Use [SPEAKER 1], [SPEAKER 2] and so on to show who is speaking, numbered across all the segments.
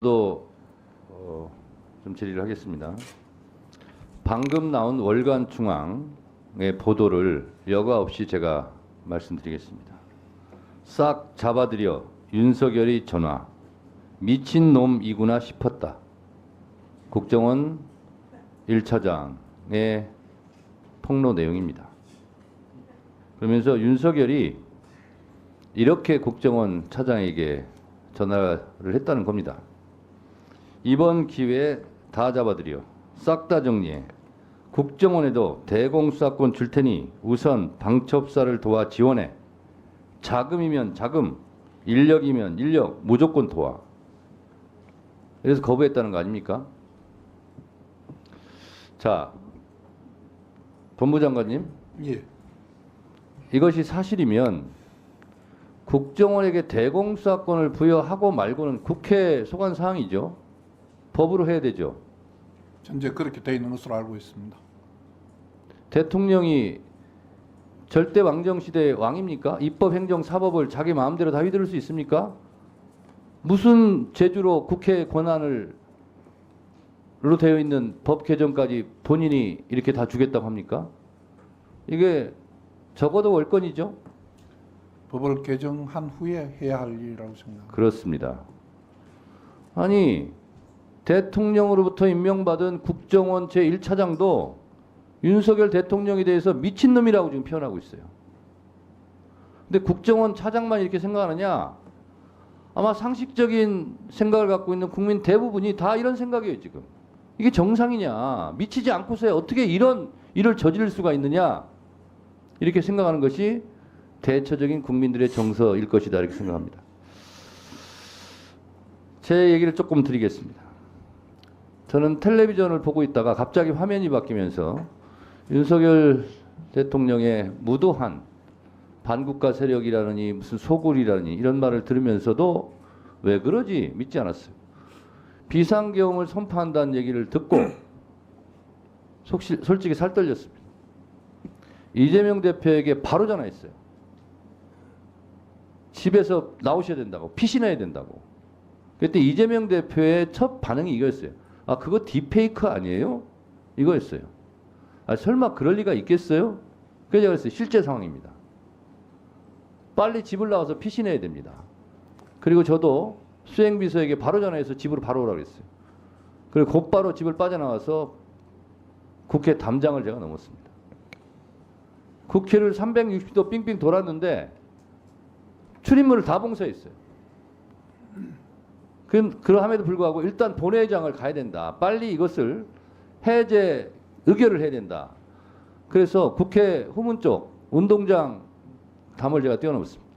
[SPEAKER 1] 좀 질의를 하겠습니다. 방금 나온 월간중앙의 보도를 여과 없이 제가 말씀드리겠습니다. 싹 잡아들여 윤석열이 전화. 미친놈이구나 싶었다. 국정원 1차장의 폭로 내용입니다. 그러면서 윤석열이 이렇게 국정원 차장에게 전화를 했다는 겁니다. 이번 기회에 다 잡아들여 싹 다 정리해 국정원에도 대공수사권 줄 테니 우선 방첩사를 도와 지원해. 자금이면 자금, 인력이면 인력 무조건 도와. 그래서 거부했다는 거 아닙니까? 자, 본부장관님.
[SPEAKER 2] 예.
[SPEAKER 1] 이것이 사실이면 국정원에게 대공수사권을 부여하고 말고는 국회 소관 사항이죠. 법으로 해야 되죠.
[SPEAKER 2] 현재 그렇게 되어 있는 것으로 알고 있습니다.
[SPEAKER 1] 대통령이 절대 왕정시대의 왕입니까? 입법, 행정, 사법을 자기 마음대로 다 휘두를 수 있습니까? 무슨 재주로 국회 권한을 로 되어 있는 법 개정까지 본인이 이렇게 다 주겠다고 합니까? 이게 적어도 월권이죠.
[SPEAKER 2] 법을 개정한 후에 해야 할 일이라고 생각합니다.
[SPEAKER 1] 그렇습니다. 아니 대통령으로부터 임명받은 국정원 제1차장도 윤석열 대통령에 대해서 미친놈이라고 지금 표현하고 있어요. 근데 국정원 차장만 이렇게 생각하느냐? 아마 상식적인 생각을 갖고 있는 국민 대부분이 다 이런 생각이에요, 지금. 이게 정상이냐? 미치지 않고서 어떻게 이런 일을 저지를 수가 있느냐? 이렇게 생각하는 것이 대처적인 국민들의 정서일 것이다, 이렇게 생각합니다. 제 얘기를 조금 드리겠습니다. 저는 텔레비전을 보고 있다가 갑자기 화면이 바뀌면서 윤석열 대통령의 무도한 반국가 세력이라느니 무슨 소굴이라느니 이런 말을 들으면서도 왜 그러지 믿지 않았어요. 비상계엄을 선포한다는 얘기를 듣고 솔직히 살 떨렸습니다. 이재명 대표에게 바로 전화했어요. 집에서 나오셔야 된다고, 피신해야 된다고. 그때 이재명 대표의 첫 반응이 이거였어요. 아, 그거 딥페이크 아니에요? 이거였어요. 아, 설마 그럴 리가 있겠어요? 그래서 제가 그랬어요. 실제 상황입니다. 빨리 집을 나와서 피신해야 됩니다. 그리고 저도 수행비서에게 바로 전화해서 집으로 바로 오라고 했어요. 그리고 곧바로 집을 빠져나와서 국회 담장을 제가 넘었습니다. 국회를 360도 빙빙 돌았는데 출입문을 다 봉쇄했어요. 그럼에도 불구하고 일단 본회의장을 가야 된다. 빨리 이것을 해제 의결을 해야 된다. 그래서 국회 후문 쪽 운동장 담을 제가 뛰어넘었습니다.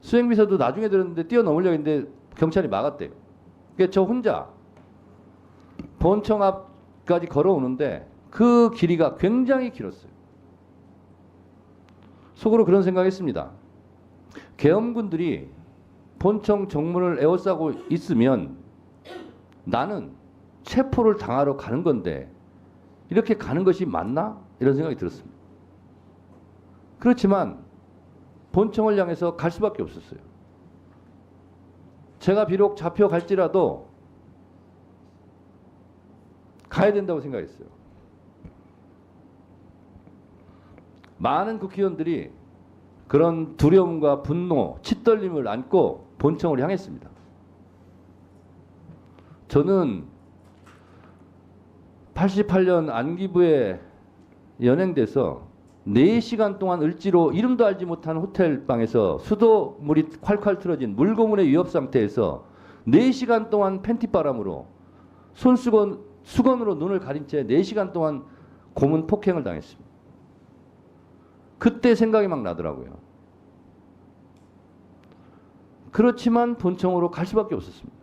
[SPEAKER 1] 수행비서도 나중에 들었는데 뛰어넘으려고 했는데 경찰이 막았대요. 그러니까 저 혼자 본청 앞까지 걸어오는데 그 길이가 굉장히 길었어요. 속으로 그런 생각했습니다. 계엄군들이 본청 정문을 에워싸고 있으면 나는 체포를 당하러 가는 건데 이렇게 가는 것이 맞나? 이런 생각이 들었습니다. 그렇지만 본청을 향해서 갈 수밖에 없었어요. 제가 비록 잡혀갈지라도 가야 된다고 생각했어요. 많은 국회의원들이 그런 두려움과 분노, 치떨림을 안고 본청을 향했습니다. 저는 88년 안기부에 연행돼서 4시간 동안 을지로 이름도 알지 못한 호텔방에서 수도물이 콸콸 틀어진 물고문의 위협 상태에서 4시간 동안 팬티바람으로 수건으로 눈을 가린 채 4시간 동안 고문 폭행을 당했습니다. 그때 생각이 막 나더라고요. 그렇지만 본청으로 갈 수밖에 없었습니다.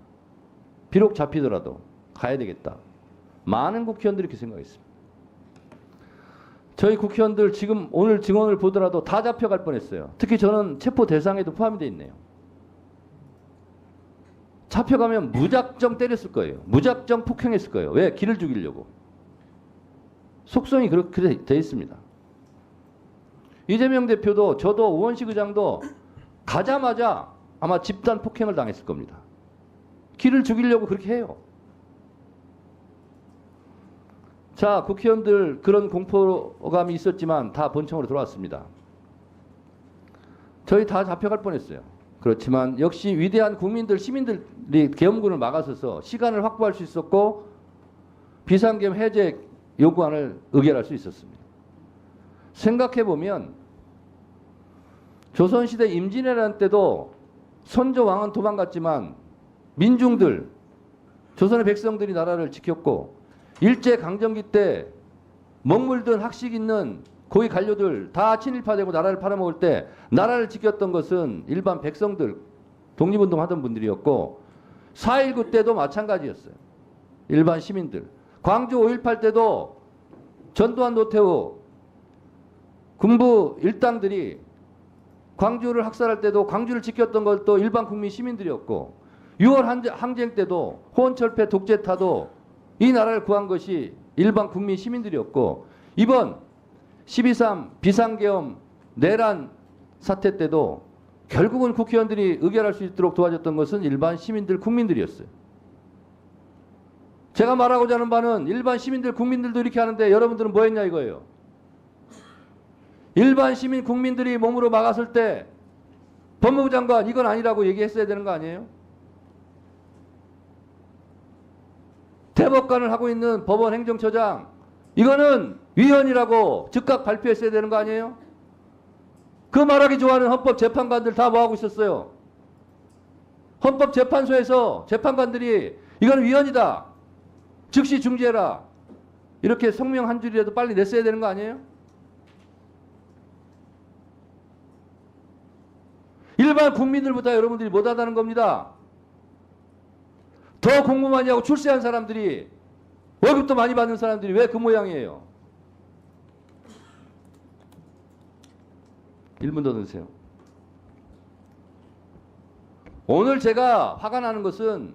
[SPEAKER 1] 비록 잡히더라도 가야 되겠다. 많은 국회의원들이 그렇게 생각했습니다. 저희 국회의원들 지금 오늘 증언을 보더라도 다 잡혀갈 뻔했어요. 특히 저는 체포 대상에도 포함이 되어 있네요. 잡혀가면 무작정 때렸을 거예요. 무작정 폭행했을 거예요. 왜? 기를 죽이려고. 속성이 그렇게 되어 있습니다. 이재명 대표도 저도 우원식 의장도 가자마자 아마 집단 폭행을 당했을 겁니다. 기를 죽이려고 그렇게 해요. 자, 국회의원들 그런 공포감이 있었지만 다 본청으로 돌아왔습니다. 저희 다 잡혀갈 뻔했어요. 그렇지만 역시 위대한 국민들, 시민들이 계엄군을 막아서서 시간을 확보할 수 있었고 비상계엄 해제 요구안을 의결할 수 있었습니다. 생각해보면 조선시대 임진왜란 때도 선조 왕은 도망갔지만 민중들, 조선의 백성들이 나라를 지켰고 일제강점기 때 먹물든 학식 있는 고위 관료들 다 친일파되고 나라를 팔아먹을 때 나라를 지켰던 것은 일반 백성들, 독립운동 하던 분들이었고 4.19 때도 마찬가지였어요. 일반 시민들. 광주 5.18 때도 전두환, 노태우 군부 일당들이 광주를 학살할 때도 광주를 지켰던 것도 일반 국민 시민들이었고 6월 항쟁 때도 호원철폐 독재타도 이 나라를 구한 것이 일반 국민 시민들이었고 이번 12.3 비상계엄 내란 사태 때도 결국은 국회의원들이 의결할 수 있도록 도와줬던 것은 일반 시민들 국민들이었어요. 제가 말하고자 하는 바는 일반 시민들 국민들도 이렇게 하는데 여러분들은 뭐 했냐 이거예요. 일반 시민 국민들이 몸으로 막았을 때 법무부 장관 이건 아니라고 얘기했어야 되는 거 아니에요? 대법관을 하고 있는 법원 행정처장 이거는 위헌이라고 즉각 발표했어야 되는 거 아니에요? 그 말하기 좋아하는 헌법재판관들 다 뭐하고 있었어요? 헌법재판소에서 재판관들이 이건 위헌이다. 즉시 중지해라. 이렇게 성명 한 줄이라도 빨리 냈어야 되는 거 아니에요? 일반 국민들보다 여러분들이 못하다는 겁니다. 더 공부 많이 하고 출세한 사람들이 월급도 많이 받는 사람들이 왜 그 모양이에요? 1분 더 넣으세요. 오늘 제가 화가 나는 것은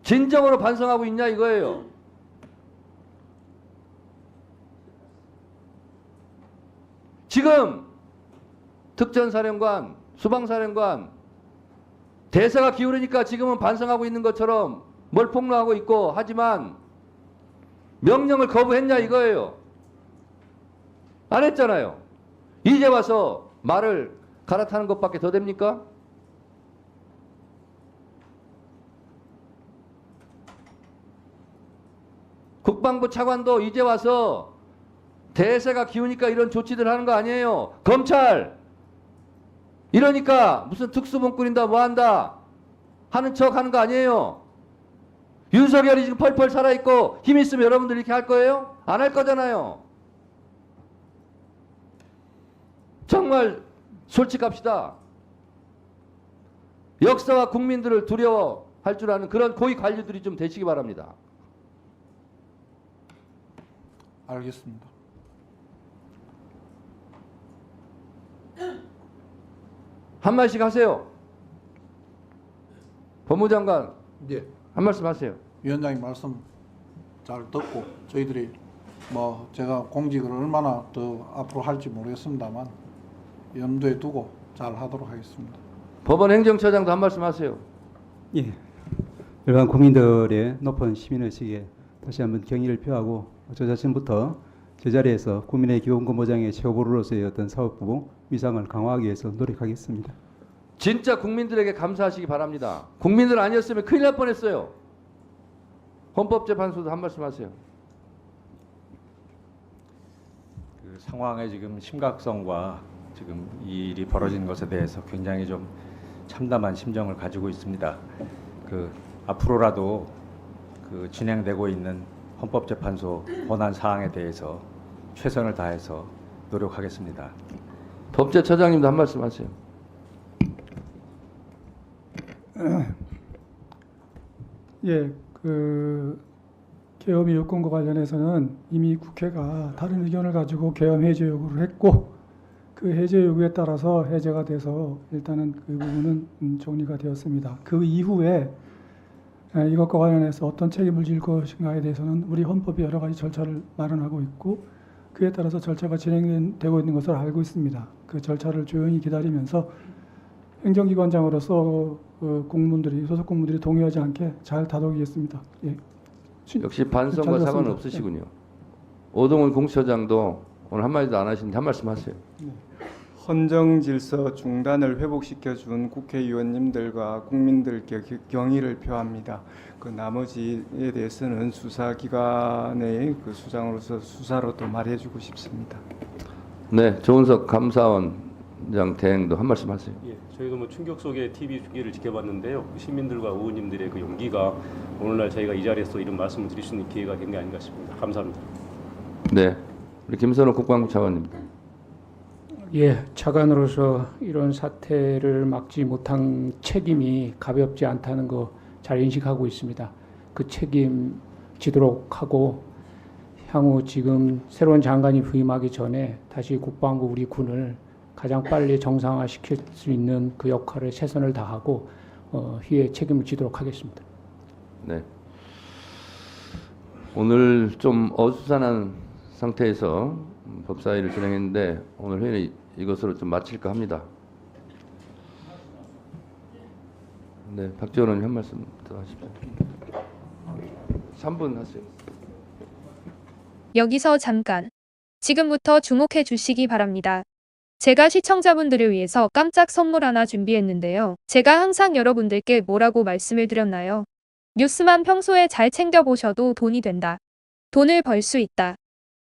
[SPEAKER 1] 진정으로 반성하고 있냐 이거예요. 지금 특전사령관, 수방사령관 대사가 기울으니까 지금은 반성하고 있는 것처럼 뭘 폭로하고 있고 하지만 명령을 거부했냐 이거예요. 안 했잖아요. 이제 와서 말을 갈아타는 것밖에 더 됩니까? 국방부 차관도 이제 와서 대세가 기우니까 이런 조치들 하는 거 아니에요. 검찰 이러니까 무슨 특수본 꾸린다 뭐한다 하는 척 하는 거 아니에요. 윤석열이 지금 펄펄 살아있고 힘 있으면 여러분들 이렇게 할 거예요? 안 할 거잖아요. 정말 솔직합시다. 역사와 국민들을 두려워할 줄 아는 그런 고위 관료들이 좀 되시기 바랍니다.
[SPEAKER 2] 알겠습니다.
[SPEAKER 1] 한 말씩 하세요. 법무장관
[SPEAKER 2] 예.
[SPEAKER 1] 한 말씀 하세요.
[SPEAKER 2] 위원장님 말씀 잘 듣고 저희들이 뭐 제가 공직을 얼마나 더 앞으로 할지 모르겠습니다만 염두에 두고 잘 하도록 하겠습니다.
[SPEAKER 1] 법원 행정처장도 한 말씀 하세요.
[SPEAKER 3] 예, 일반 국민들의 높은 시민의식에 다시 한번 경의를 표하고 저 자신부터 제자리에서 국민의 기본권 보장의 최고보루로서의 어떤 사법부 위상을 강화하기 위해서 노력하겠습니다.
[SPEAKER 1] 진짜 국민들에게 감사하시기 바랍니다. 국민들 아니었으면 큰일 날 뻔했어요. 헌법재판소도 한 말씀 하세요.
[SPEAKER 4] 그 상황의 지금 심각성과 지금 이 일이 벌어진 것에 대해서 굉장히 좀 참담한 심정을 가지고 있습니다. 그 앞으로라도 그 진행되고 있는 헌법재판소 권한 사항에 대해서 최선을 다해서 노력하겠습니다.
[SPEAKER 1] 법제처장님도 한 말씀 하세요.
[SPEAKER 5] 예, 그 계엄의 요건과 관련해서는 이미 국회가 다른 의견을 가지고 계엄 해제 요구를 했고 그 해제 요구에 따라서 해제가 돼서 일단은 그 부분은 정리가 되었습니다. 그 이후에 이것과 관련해서 어떤 책임을 질 것인가에 대해서는 우리 헌법이 여러 가지 절차를 마련하고 있고 그에 따라서 절차가 진행되고 있는 것을 알고 있습니다. 그 절차를 조용히 기다리면서 행정기관장으로서 공무원들이 소속 공무원들이 동의하지 않게 잘 다독이겠습니다. 예.
[SPEAKER 1] 역시 반성과
[SPEAKER 5] 잘
[SPEAKER 1] 사과는
[SPEAKER 5] 들었습니다.
[SPEAKER 1] 없으시군요. 오동훈 공처장도 오늘 한마디도 안 하시는데 한 말씀 하세요.
[SPEAKER 6] 헌정 질서 중단을 회복시켜 준 국회의원님들과 국민들께 경의를 표합니다. 그 나머지에 대해서는 수사기관의 그 수장으로서 수사로 또 말해주고 싶습니다.
[SPEAKER 1] 네, 조은석 감사원장 대행도 한 말씀 하세요.
[SPEAKER 7] 예, 저희도 뭐 충격 속의 TV 중계를 지켜봤는데요. 시민들과 의원님들의 그 용기가 오늘날 저희가 이 자리에서 이런 말씀을 드릴 수 있는 기회가 된 게 아닌가 싶습니다. 감사합니다.
[SPEAKER 1] 네, 우리 김선호 국방부 차관입니다.
[SPEAKER 8] 예, 차관으로서 이런 사태를 막지 못한 책임이 가볍지 않다는 거 잘 인식하고 있습니다. 그 책임 지도록 하고 향후 지금 새로운 장관이 부임하기 전에 다시 국방부 우리 군을 가장 빨리 정상화시킬 수 있는 그 역할을 최선을 다하고 희의 책임을 지도록 하겠습니다.
[SPEAKER 1] 네. 오늘 좀 어수선한 상태에서 법사위를 진행했는데 오늘 회의는 이것으로 좀 마칠까 합니다. 네, 박지원 의원님 한 말씀 더 하십시오. 3분 하세요.
[SPEAKER 9] 여기서 잠깐. 지금부터 주목해 주시기 바랍니다. 제가 시청자분들을 위해서 깜짝 선물 하나 준비했는데요. 제가 항상 여러분들께 뭐라고 말씀을 드렸나요? 뉴스만 평소에 잘 챙겨보셔도 돈이 된다. 돈을 벌 수 있다.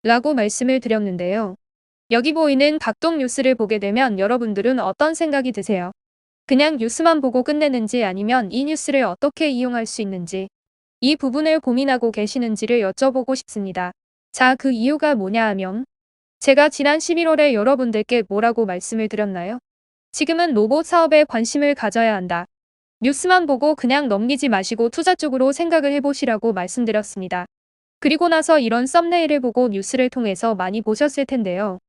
[SPEAKER 9] 라고 말씀을 드렸는데요. 여기 보이는 각종 뉴스를 보게 되면 여러분들은 어떤 생각이 드세요? 그냥 뉴스만 보고 끝내는지 아니면 이 뉴스를 어떻게 이용할 수 있는지 이 부분을 고민하고 계시는지를 여쭤보고 싶습니다. 자, 그 이유가 뭐냐 하면 제가 지난 11월에 여러분들께 뭐라고 말씀을 드렸나요? 지금은 로봇 사업에 관심을 가져야 한다. 뉴스만 보고 그냥 넘기지 마시고 투자 쪽으로 생각을 해보시라고 말씀드렸습니다. 그리고 나서 이런 썸네일을 보고 뉴스를 통해서 많이 보셨을 텐데요.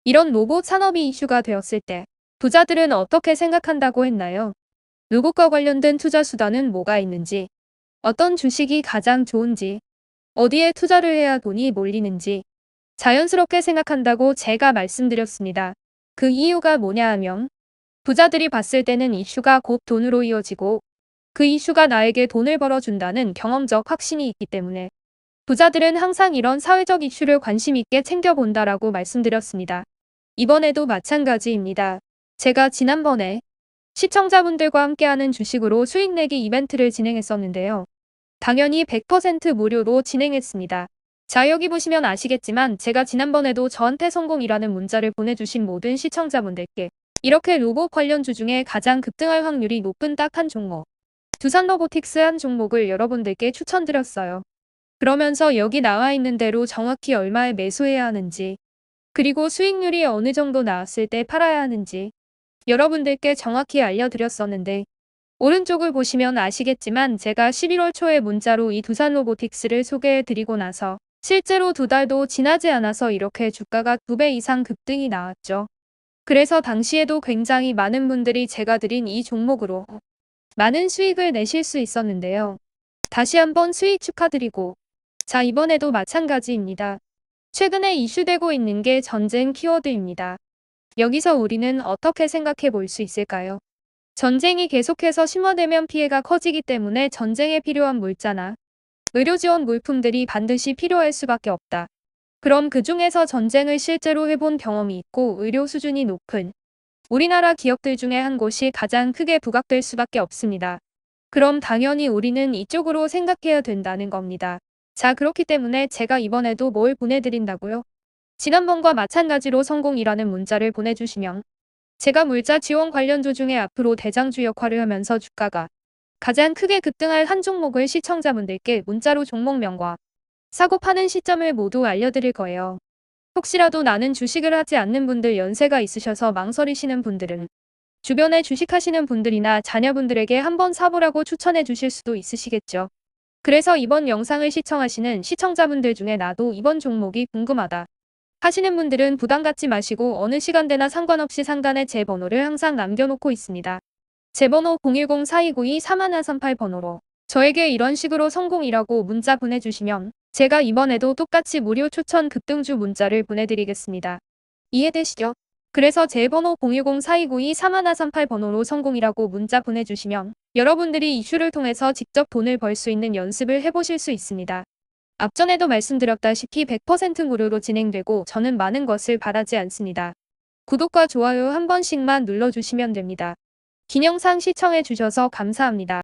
[SPEAKER 9] 이런 로봇 산업이 이슈가 되었을 때 부자들은 어떻게 생각한다고 했나요? 로봇과 관련된 투자 수단은 뭐가 있는지, 어떤 주식이 가장 좋은지, 어디에 투자를 해야 돈이 몰리는지 자연스럽게 생각한다고 제가 말씀드렸습니다. 그 이유가 뭐냐 하면 부자들이 봤을 때는 이슈가 곧 돈으로 이어지고 그 이슈가 나에게 돈을 벌어준다는 경험적 확신이 있기 때문에 부자들은 항상 이런 사회적 이슈를 관심 있게 챙겨본다라고 말씀드렸습니다. 이번에도 마찬가지입니다. 제가 지난번에 시청자분들과 함께하는 주식으로 수익 내기 이벤트를 진행했었는데요. 당연히 100% 무료로 진행했습니다. 자, 여기 보시면 아시겠지만 제가 지난번에도 저한테 성공이라는 문자를 보내주신 모든 시청자분들께 이렇게 로봇 관련주 중에 가장 급등할 확률이 높은 딱 한 종목, 두산로보틱스 한 종목을 여러분들께 추천드렸어요. 그러면서 여기 나와 있는 대로 정확히 얼마에 매수해야 하는지, 그리고 수익률이 어느 정도 나왔을 때 팔아야 하는지 여러분들께 정확히 알려드렸었는데 오른쪽을 보시면 아시겠지만 제가 11월 초에 문자로 이 두산로보틱스를 소개해드리고 나서 실제로 2달도 지나지 않아서 이렇게 주가가 2배 이상 급등이 나왔죠. 그래서 당시에도 굉장히 많은 분들이 제가 드린 이 종목으로 많은 수익을 내실 수 있었는데요. 다시 한번 수익 축하드리고 자, 이번에도 마찬가지입니다. 최근에 이슈되고 있는 게 전쟁 키워드입니다. 여기서 우리는 어떻게 생각해 볼 수 있을까요? 전쟁이 계속해서 심화되면 피해가 커지기 때문에 전쟁에 필요한 물자나 의료 지원 물품들이 반드시 필요할 수밖에 없다. 그럼 그 중에서 전쟁을 실제로 해본 경험이 있고 의료 수준이 높은 우리나라 기업들 중에 한 곳이 가장 크게 부각될 수밖에 없습니다. 그럼 당연히 우리는 이쪽으로 생각해야 된다는 겁니다. 자, 그렇기 때문에 제가 이번에도 뭘 보내드린다고요? 지난번과 마찬가지로 성공이라는 문자를 보내주시면 제가 물자 지원 관련주 중에 앞으로 대장주 역할을 하면서 주가가 가장 크게 급등할 한 종목을 시청자분들께 문자로 종목명과 사고 파는 시점을 모두 알려드릴 거예요. 혹시라도 나는 주식을 하지 않는 분들, 연세가 있으셔서 망설이시는 분들은 주변에 주식하시는 분들이나 자녀분들에게 한번 사보라고 추천해 주실 수도 있으시겠죠. 그래서 이번 영상을 시청하시는 시청자분들 중에 나도 이번 종목이 궁금하다 하시는 분들은 부담 갖지 마시고 어느 시간대나 상관없이 상단에 제 번호를 항상 남겨놓고 있습니다. 제 번호 010-4292-3138 번호로 저에게 이런 식으로 성공이라고 문자 보내주시면 제가 이번에도 똑같이 무료 추천 급등주 문자를 보내드리겠습니다. 이해되시죠? 그래서 제 번호 010-4292-3138 번호로 성공이라고 문자 보내주시면 여러분들이 이슈를 통해서 직접 돈을 벌 수 있는 연습을 해보실 수 있습니다. 앞전에도 말씀드렸다시피 100% 무료로 진행되고 저는 많은 것을 바라지 않습니다. 구독과 좋아요 한 번씩만 눌러주시면 됩니다. 긴 영상 시청해주셔서 감사합니다.